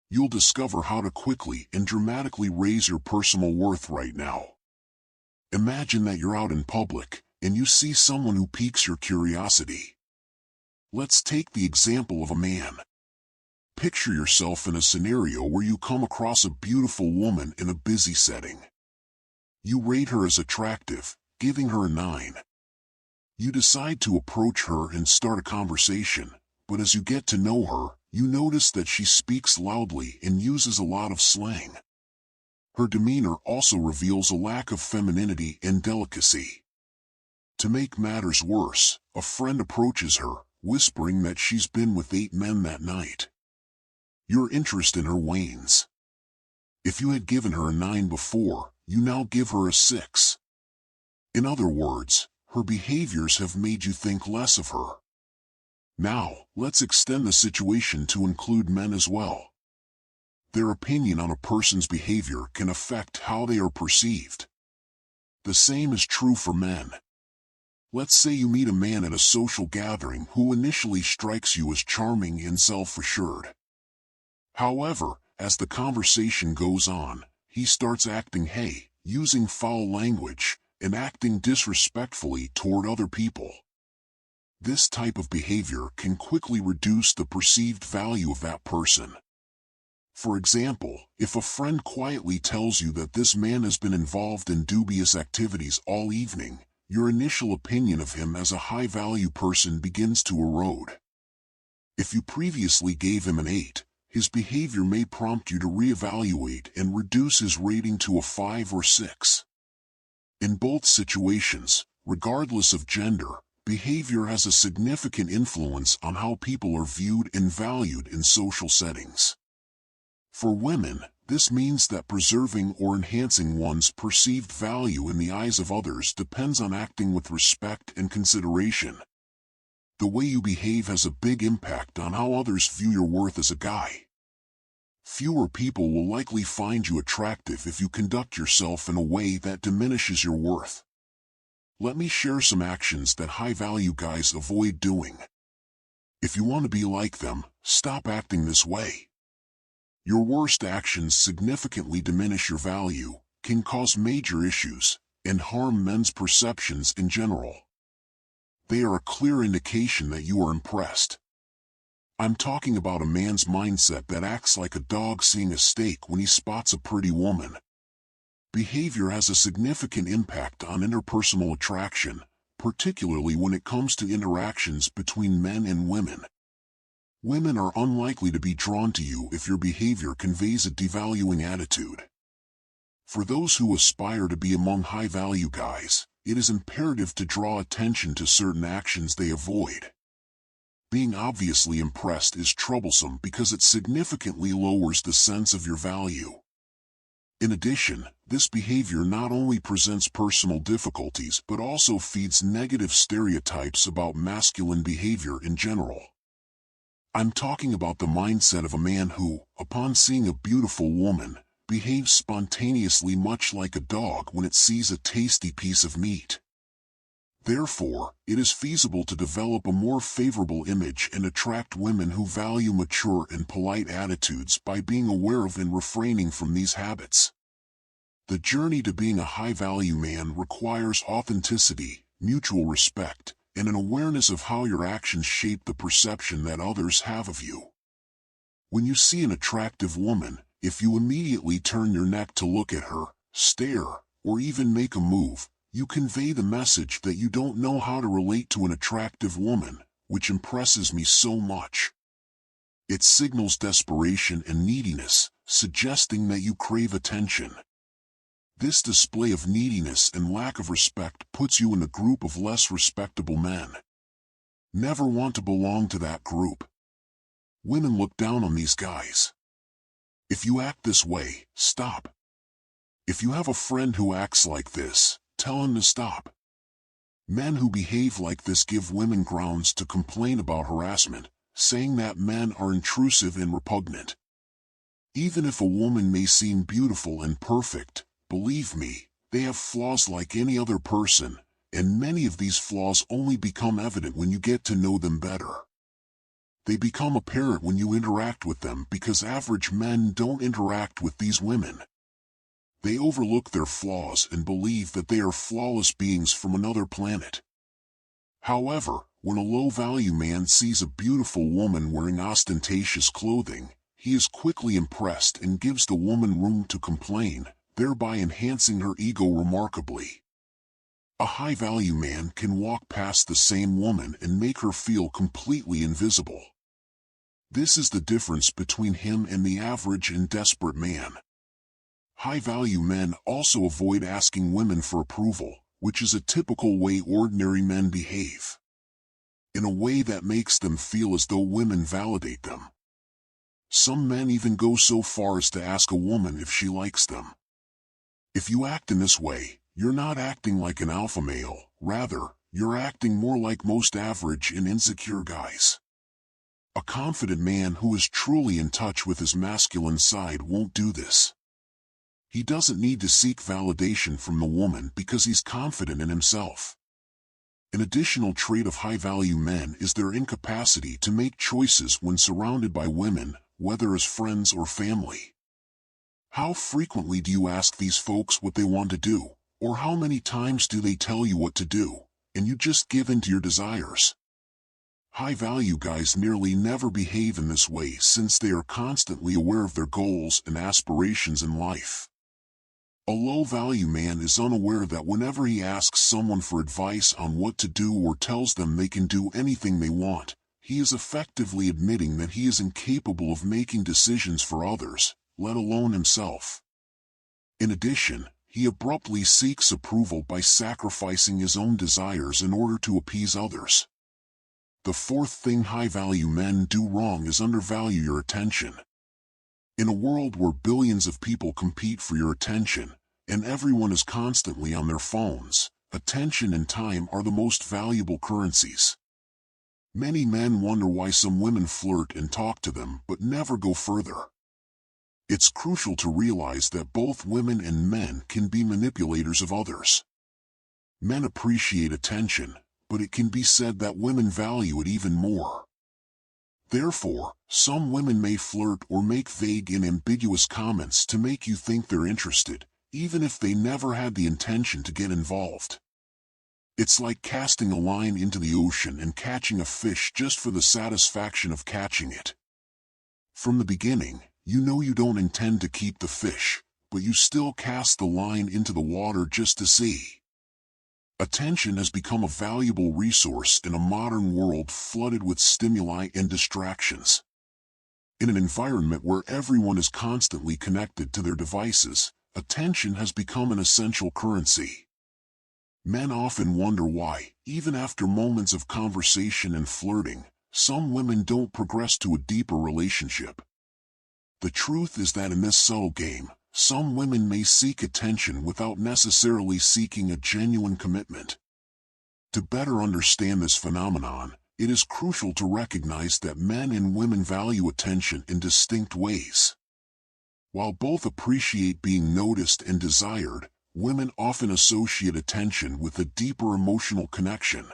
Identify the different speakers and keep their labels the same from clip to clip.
Speaker 1: You'll discover how to quickly and dramatically raise your personal worth right now. Imagine that you're out in public, and you see someone who piques your curiosity. Let's take the example of a man. Picture yourself in a scenario where you come across a beautiful woman in a busy setting. You rate her as attractive, giving her a 9. You decide to approach her and start a conversation, but as you get to know her, you notice that she speaks loudly and uses a lot of slang. Her demeanor also reveals a lack of femininity and delicacy. To make matters worse, a friend approaches her, whispering that she's been with 8 men that night. Your interest in her wanes. If you had given her a 9 before, you now give her a 6. In other words, her behaviors have made you think less of her. Now, let's extend the situation to include men as well. Their opinion on a person's behavior can affect how they are perceived. The same is true for men. Let's say you meet a man at a social gathering who initially strikes you as charming and self-assured. However, as the conversation goes on, he starts acting using foul language, and acting disrespectfully toward other people. This type of behavior can quickly reduce the perceived value of that person. For example, if a friend quietly tells you that this man has been involved in dubious activities all evening, your initial opinion of him as a high-value person begins to erode. If you previously gave him an 8, his behavior may prompt you to reevaluate and reduce his rating to a 5 or 6. In both situations, regardless of gender, behavior has a significant influence on how people are viewed and valued in social settings. For women, this means that preserving or enhancing one's perceived value in the eyes of others depends on acting with respect and consideration. The way you behave has a big impact on how others view your worth as a guy. Fewer people will likely find you attractive if you conduct yourself in a way that diminishes your worth. Let me share some actions that high-value guys avoid doing. If you want to be like them, stop acting this way. Your worst actions significantly diminish your value, can cause major issues, and harm men's perceptions in general. They are a clear indication that you are impressed. I'm talking about a man's mindset that acts like a dog seeing a steak when he spots a pretty woman. Behavior has a significant impact on interpersonal attraction, particularly when it comes to interactions between men and women. Women are unlikely to be drawn to you if your behavior conveys a devaluing attitude. For those who aspire to be among high-value guys, it is imperative to draw attention to certain actions they avoid. Being obviously impressed is troublesome because it significantly lowers the sense of your value. In addition, this behavior not only presents personal difficulties but also feeds negative stereotypes about masculine behavior in general. I'm talking about the mindset of a man who, upon seeing a beautiful woman, behaves spontaneously much like a dog when it sees a tasty piece of meat. Therefore, it is feasible to develop a more favorable image and attract women who value mature and polite attitudes by being aware of and refraining from these habits. The journey to being a high-value man requires authenticity, mutual respect, and an awareness of how your actions shape the perception that others have of you. When you see an attractive woman, if you immediately turn your neck to look at her, stare, or even make a move, you convey the message that you don't know how to relate to an attractive woman, which impresses me so much. It signals desperation and neediness, suggesting that you crave attention. This display of neediness and lack of respect puts you in a group of less respectable men. Never want to belong to that group. Women look down on these guys. If you act this way, stop. If you have a friend who acts like this, tell him to stop. Men who behave like this give women grounds to complain about harassment, saying that men are intrusive and repugnant. Even if a woman may seem beautiful and perfect, believe me, they have flaws like any other person, and many of these flaws only become evident when you get to know them better. They become apparent when you interact with them because average men don't interact with these women. They overlook their flaws and believe that they are flawless beings from another planet. However, when a low-value man sees a beautiful woman wearing ostentatious clothing, he is quickly impressed and gives the woman room to complain, thereby enhancing her ego remarkably. A high-value man can walk past the same woman and make her feel completely invisible. This is the difference between him and the average and desperate man. High-value men also avoid asking women for approval, which is a typical way ordinary men behave. In a way that makes them feel as though women validate them. Some men even go so far as to ask a woman if she likes them. If you act in this way, you're not acting like an alpha male, rather, you're acting more like most average and insecure guys. A confident man who is truly in touch with his masculine side won't do this. He doesn't need to seek validation from the woman because he's confident in himself. An additional trait of high-value men is their incapacity to make choices when surrounded by women, whether as friends or family. How frequently do you ask these folks what they want to do, or how many times do they tell you what to do, and you just give in to your desires? High-value guys nearly never behave in this way since they are constantly aware of their goals and aspirations in life. A low-value man is unaware that whenever he asks someone for advice on what to do or tells them they can do anything they want, he is effectively admitting that he is incapable of making decisions for others, let alone himself. In addition, he abruptly seeks approval by sacrificing his own desires in order to appease others. The fourth thing high-value men do wrong is undervalue your attention. In a world where billions of people compete for your attention, and everyone is constantly on their phones, attention and time are the most valuable currencies. Many men wonder why some women flirt and talk to them but never go further. It's crucial to realize that both women and men can be manipulators of others. Men appreciate attention, but it can be said that women value it even more. Therefore, some women may flirt or make vague and ambiguous comments to make you think they're interested, even if they never had the intention to get involved. It's like casting a line into the ocean and catching a fish just for the satisfaction of catching it. From the beginning, you know you don't intend to keep the fish, but you still cast the line into the water just to see. Attention has become a valuable resource in a modern world flooded with stimuli and distractions. In an environment where everyone is constantly connected to their devices, attention has become an essential currency. Men often wonder why, even after moments of conversation and flirting, some women don't progress to a deeper relationship. The truth is that in this subtle game, some women may seek attention without necessarily seeking a genuine commitment. To better understand this phenomenon, it is crucial to recognize that men and women value attention in distinct ways. While both appreciate being noticed and desired, women often associate attention with a deeper emotional connection.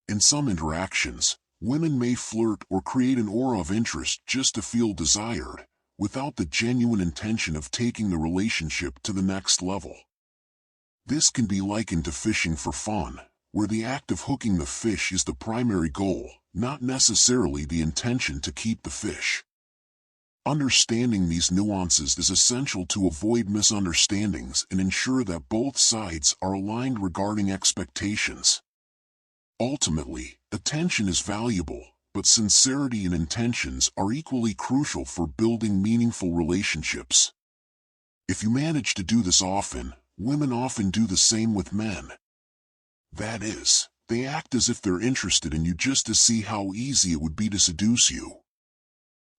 Speaker 1: In some interactions, women may flirt or create an aura of interest just to feel desired, without the genuine intention of taking the relationship to the next level. This can be likened to fishing for fun, where the act of hooking the fish is the primary goal, not necessarily the intention to keep the fish. Understanding these nuances is essential to avoid misunderstandings and ensure that both sides are aligned regarding expectations. Ultimately, attention is valuable, but sincerity and intentions are equally crucial for building meaningful relationships. If you manage to do this often, women often do the same with men. That is, they act as if they're interested in you just to see how easy it would be to seduce you.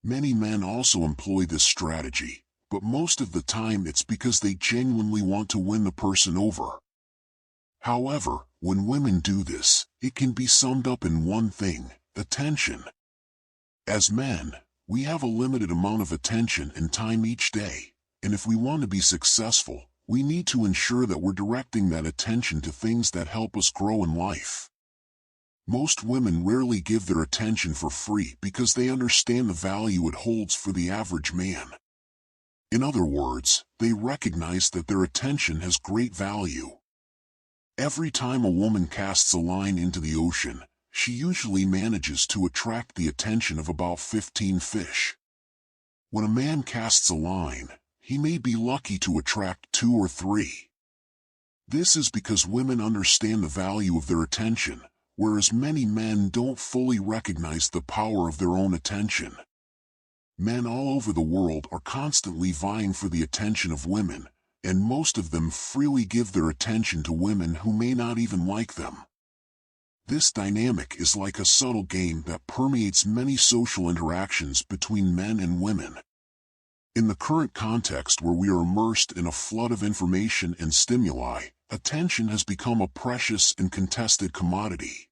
Speaker 1: Many men also employ this strategy, but most of the time it's because they genuinely want to win the person over. However, when women do this, it can be summed up in one thing: attention. As men, we have a limited amount of attention and time each day, and if we want to be successful, we need to ensure that we're directing that attention to things that help us grow in life. Most women rarely give their attention for free because they understand the value it holds for the average man. In other words, they recognize that their attention has great value. Every time a woman casts a line into the ocean, she usually manages to attract the attention of about 15 fish. When a man casts a line, he may be lucky to attract 2 or 3. This is because women understand the value of their attention, whereas many men don't fully recognize the power of their own attention. Men all over the world are constantly vying for the attention of women, and most of them freely give their attention to women who may not even like them. This dynamic is like a subtle game that permeates many social interactions between men and women. In the current context where we are immersed in a flood of information and stimuli, attention has become a precious and contested commodity.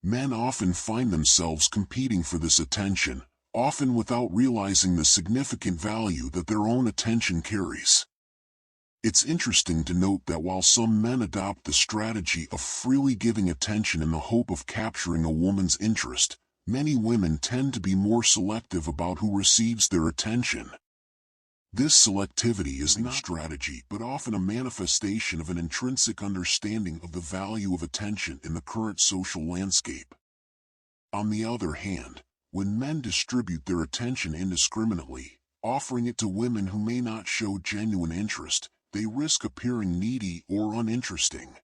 Speaker 1: Men often find themselves competing for this attention, often without realizing the significant value that their own attention carries. It's interesting to note that while some men adopt the strategy of freely giving attention in the hope of capturing a woman's interest, many women tend to be more selective about who receives their attention. This selectivity is not strategy but often a manifestation of an intrinsic understanding of the value of attention in the current social landscape. On the other hand, when men distribute their attention indiscriminately, offering it to women who may not show genuine interest, they risk appearing needy or uninteresting.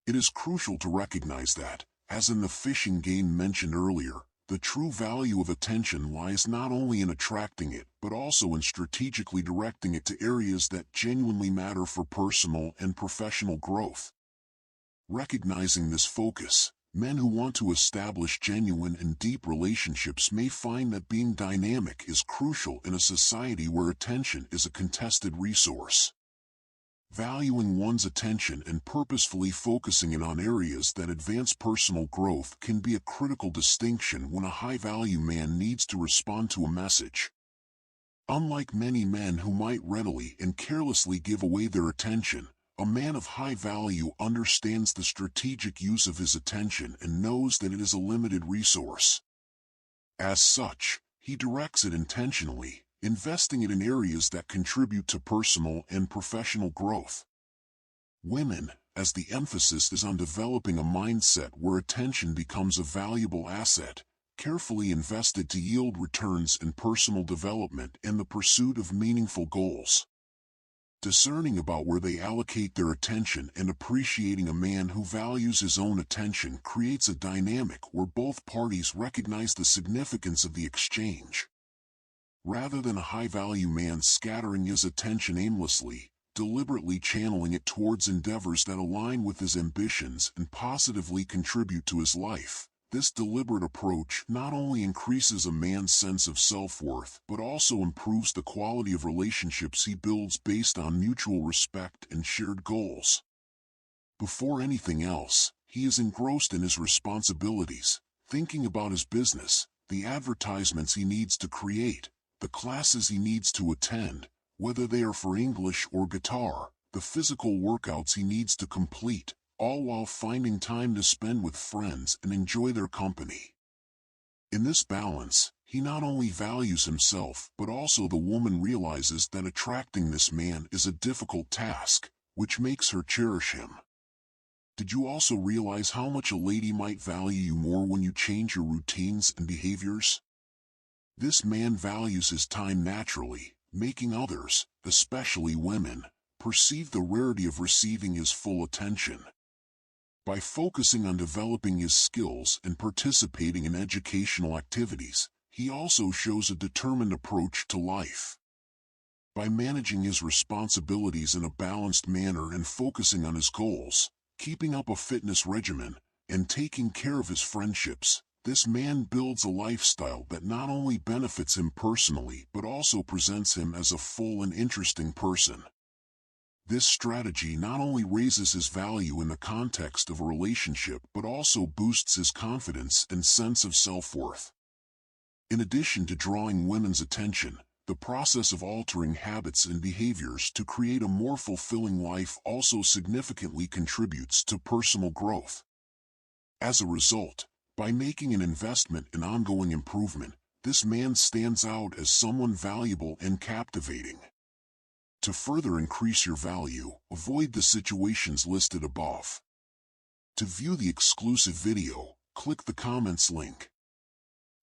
Speaker 1: It is crucial to recognize that, as in the fishing game mentioned earlier, the true value of attention lies not only in attracting it but also in strategically directing it to areas that genuinely matter for personal and professional growth. Recognizing this focus, men who want to establish genuine and deep relationships may find that being dynamic is crucial in a society where attention is a contested resource. Valuing one's attention and purposefully focusing it on areas that advance personal growth can be a critical distinction when a high-value man needs to respond to a message. Unlike many men who might readily and carelessly give away their attention, a man of high value understands the strategic use of his attention and knows that it is a limited resource. As such, he directs it intentionally, investing it in areas that contribute to personal and professional growth. Women, as the emphasis is on developing a mindset where attention becomes a valuable asset, carefully invested to yield returns in personal development and the pursuit of meaningful goals. Discerning about where they allocate their attention and appreciating a man who values his own attention creates a dynamic where both parties recognize the significance of the exchange. Rather than a high-value man scattering his attention aimlessly, deliberately channeling it towards endeavors that align with his ambitions and positively contribute to his life, this deliberate approach not only increases a man's sense of self-worth but also improves the quality of relationships he builds based on mutual respect and shared goals. Before anything else, he is engrossed in his responsibilities, thinking about his business, the advertisements he needs to create, the classes he needs to attend, whether they are for English or guitar, the physical workouts he needs to complete, all while finding time to spend with friends and enjoy their company. In this balance, he not only values himself but also the woman realizes that attracting this man is a difficult task, which makes her cherish him. Did you also realize how much a lady might value you more when you change your routines and behaviors? This man values his time naturally, making others, especially women, perceive the rarity of receiving his full attention. By focusing on developing his skills and participating in educational activities, he also shows a determined approach to life. By managing his responsibilities in a balanced manner and focusing on his goals, keeping up a fitness regimen, and taking care of his friendships, this man builds a lifestyle that not only benefits him personally but also presents him as a full and interesting person. This strategy not only raises his value in the context of a relationship but also boosts his confidence and sense of self-worth. In addition to drawing women's attention, the process of altering habits and behaviors to create a more fulfilling life also significantly contributes to personal growth. As a result, by making an investment in ongoing improvement, this man stands out as someone valuable and captivating. To further increase your value, avoid the situations listed above. To view the exclusive video, click the comments link.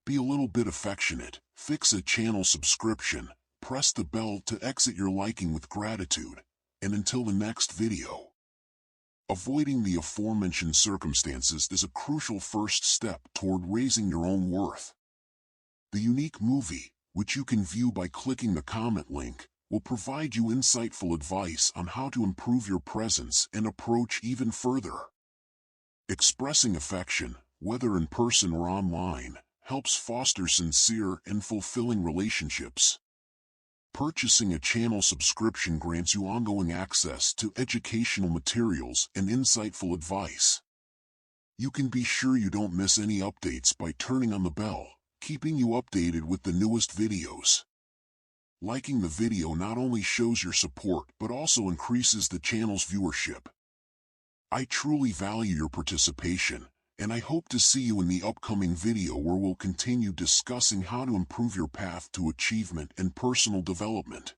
Speaker 1: Be a little bit affectionate, fix a channel subscription, press the bell to exit your liking with gratitude, and until the next video. Avoiding the aforementioned circumstances is a crucial first step toward raising your own worth. The unique movie, which you can view by clicking the comment link, will provide you insightful advice on how to improve your presence and approach even further. Expressing affection, whether in person or online, helps foster sincere and fulfilling relationships. Purchasing a channel subscription grants you ongoing access to educational materials and insightful advice. You can be sure you don't miss any updates by turning on the bell, keeping you updated with the newest videos. Liking the video not only shows your support but also increases the channel's viewership. I truly value your participation, and I hope to see you in the upcoming video where we'll continue discussing how to improve your path to achievement and personal development.